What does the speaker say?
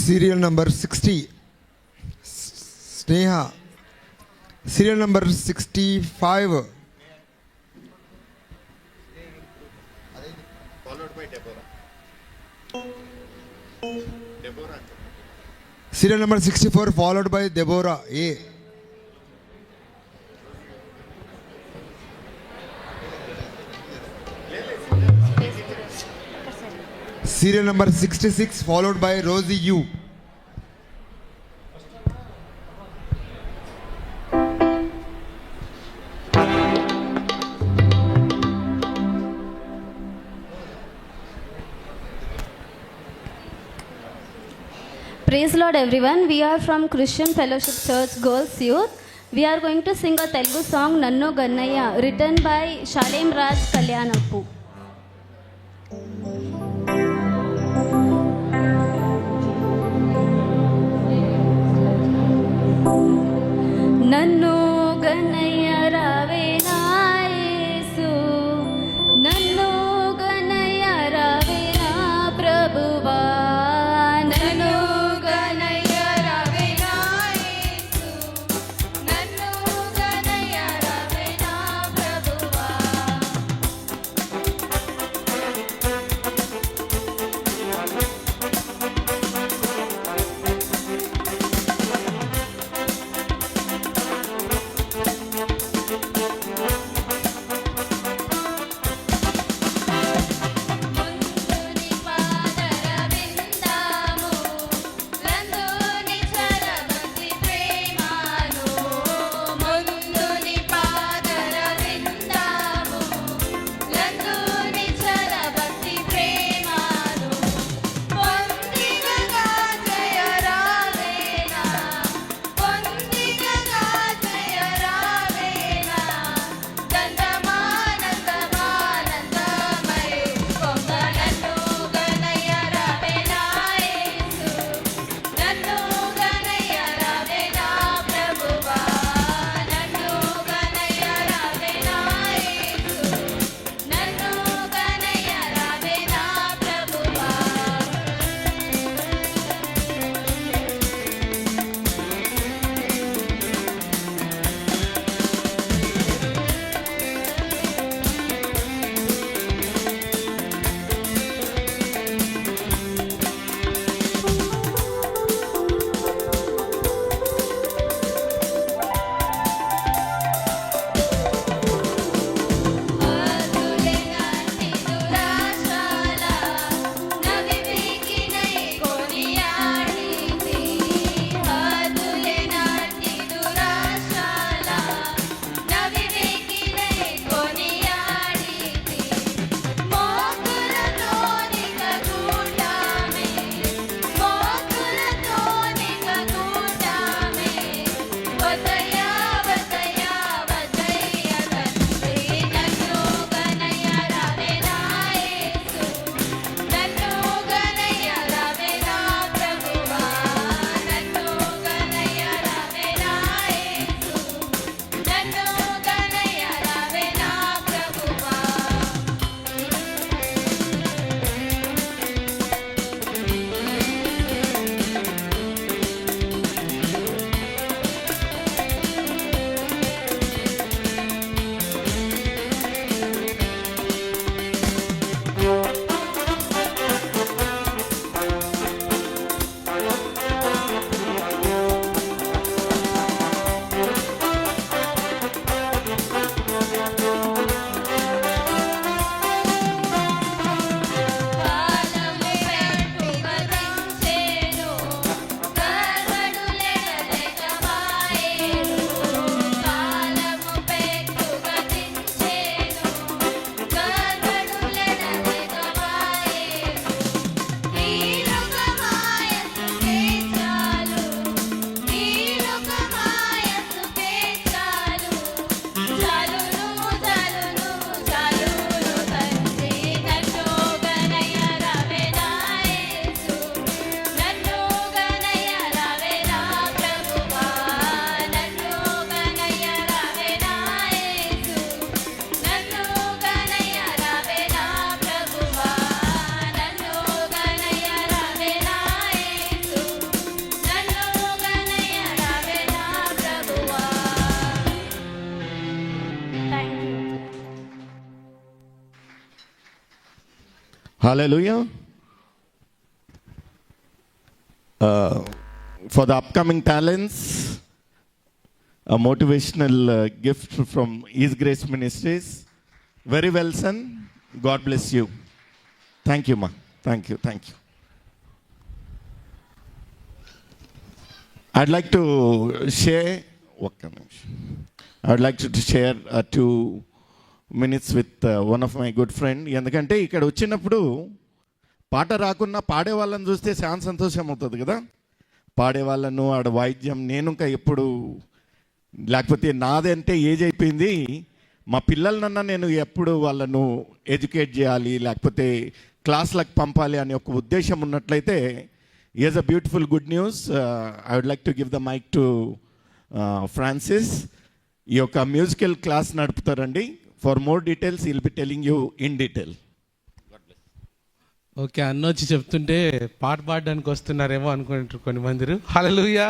Serial number 60, Sneha. Serial number 65, followed by Deborah. Serial number 64 followed by Deborah A. Serial number 66 followed by Rosie U. Praise Lord everyone. We are from Christian Fellowship Church Girls Youth. We are going to sing a Telugu song Nanno Gannaya written by Shalem Raj Kalyanappu. నన్ను గన్నయ్య రావే నా యేసు, నన్ను గన్నయ్య రావే నా ప్రభువా, నన్ను గన్నయ్య రావే నా యేసు, నన్ను గన్నయ్య రావే నా ప్రభువా. Hallelujah. For the upcoming talents, a motivational gift from His Grace Ministries. Very well, son. God bless you. Thank you, ma. Thank you. Thank you. I'd like to share. I'd like to share 2 minutes with one of my good friend. ఎందుకంటే ఇక్కడ వచ్చినప్పుడు పాట రాకున్నా పాడే వాళ్ళని చూస్తే చాలా సంతోషం అవుతుంది కదా. పాడే వాళ్ళను ఆడ వాయిద్యం నేను ఇంకా ఎప్పుడు లేకపోతే నాదంటే ఏజ్ అయిపోయింది. మా పిల్లలనన్నా నేను ఎప్పుడు వాళ్ళను ఎడ్యుకేట్ చేయాలి లేకపోతే క్లాస్లకు పంపాలి అనే ఒక ఉద్దేశం ఉన్నట్లయితే is a beautiful good news. I would like to give the mic to Francis. ఈ యొక్క మ్యూజికల్ క్లాస్ నడుపుతారండి. For more details will be telling you in detail. Okay, అన్న వచ్చి చెప్తుంటే పాట పాడడానికి వస్తున్నారేమో అనుకుంటారు కొన్ని మంది. హల్లెలూయా.